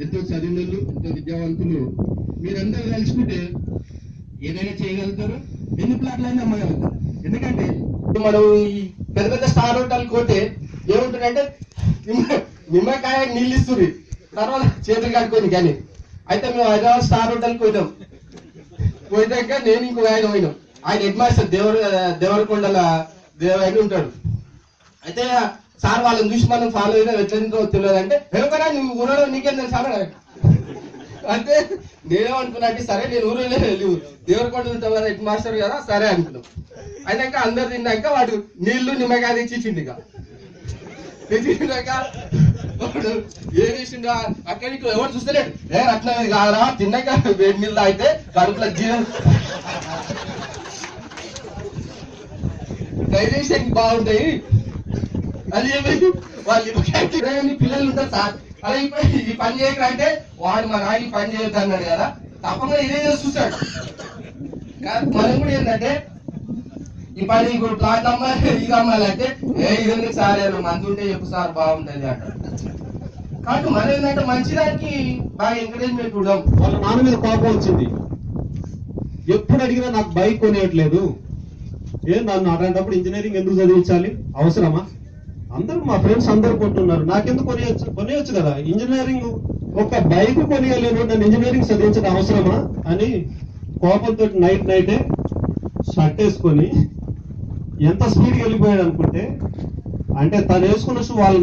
ఎంతో చదివినోళ్ళు, ఎంతో విద్యావంతులు మీరందరూ కలుసుకుంటే ఏదైనా చేయగలుగుతారు, ఎన్ని ప్లాట్లైనా అమ్మగలుగుతారు. ఎందుకంటే మనం ఈ పెద్ద పెద్ద స్టార్ హోటల్కి పోతే ఏముంటుందంటే నిమ్మకాయ నీళ్ళు ఇస్తుంది, తర్వాత చేతులు కట్టుకొని. కానీ అయితే మేము హైదరాబాద్ స్టార్ హోటల్కి పోయినాం. పోయినాక నేను ఇంకో ఆయన పోయినాం. ఆయన హెడ్ మాస్టర్ దేవరకొండల దేవైన ఉంటాడు. అయితే సార్ వాళ్ళని చూసి మనం ఫాలో అయినా ఎట్లా తెలియదు అంటే, ఎవరైనా నువ్వు ఊరలో నీకేం తెలుసా అంటే నేనేమనుకున్నా అంటే, సరే నేను ఊరిలో దేవరకొండ ఉంటావు కదా హెడ్ మాస్టర్ కదా, సరే అనుకున్నాం. అయినాక అందరు తిన్నాక వాడు నీళ్లు నిమ్మకాయ తెచ్చిచ్చింది. ఇక తెచ్చినాక వాడు ఏం చేసిండు, అక్కడికి ఎవరు చూస్తలేడు. అట్లా కాదా, తిన్నాక వేడి నీళ్ళు అయితే కడుపులో జీవం డైజెషన్ బాగుంటాయి అది వాళ్ళు పిల్లలు ఉంటారు సార్. అలా ఇప్పుడు ఈ పని చేయకరా అంటే వాడు మా నాయన పని చేయొద్దు అన్నాడు కదా, తప్పకుండా ఇదే చూస్తాడు. మనం కూడా ఏంటంటే ఈ పని ఇప్పుడు ప్లాట్ అమ్మాలి ఇది అమ్మాలంటే ఇదెందుకు సార్ మంది ఉంటే చెప్పు సార్ బాగుంటది అంటారు. కాబట్టి మనం ఏంటంటే మంచిదానికి బాగా ఎంకరేజ్మెంట్ ఉండడం. వాళ్ళ నాన్న మీద కోపం వచ్చింది, ఎప్పుడు అడిగినా నాకు బైక్ కొనియట్లేదు, నన్ను అలాంటప్పుడు ఇంజనీరింగ్ ఎందుకు చదివించాలి, అవసరమా? అందరూ మా ఫ్రెండ్స్ అందరూ కొంటున్నారు, నాకెందుకు కొనియొచ్చు కదా, ఇంజనీరింగ్ ఒక బైక్ కొనియలేను, నన్ను ఇంజనీరింగ్ చదివించడం అవసరమా అని కోపంతో నైటే షర్ట్ వేసుకొని ఎంత స్పీడ్కి వెళ్ళిపోయాడు అనుకుంటే, అంటే తను వేసుకున్న షూ వాళ్ళ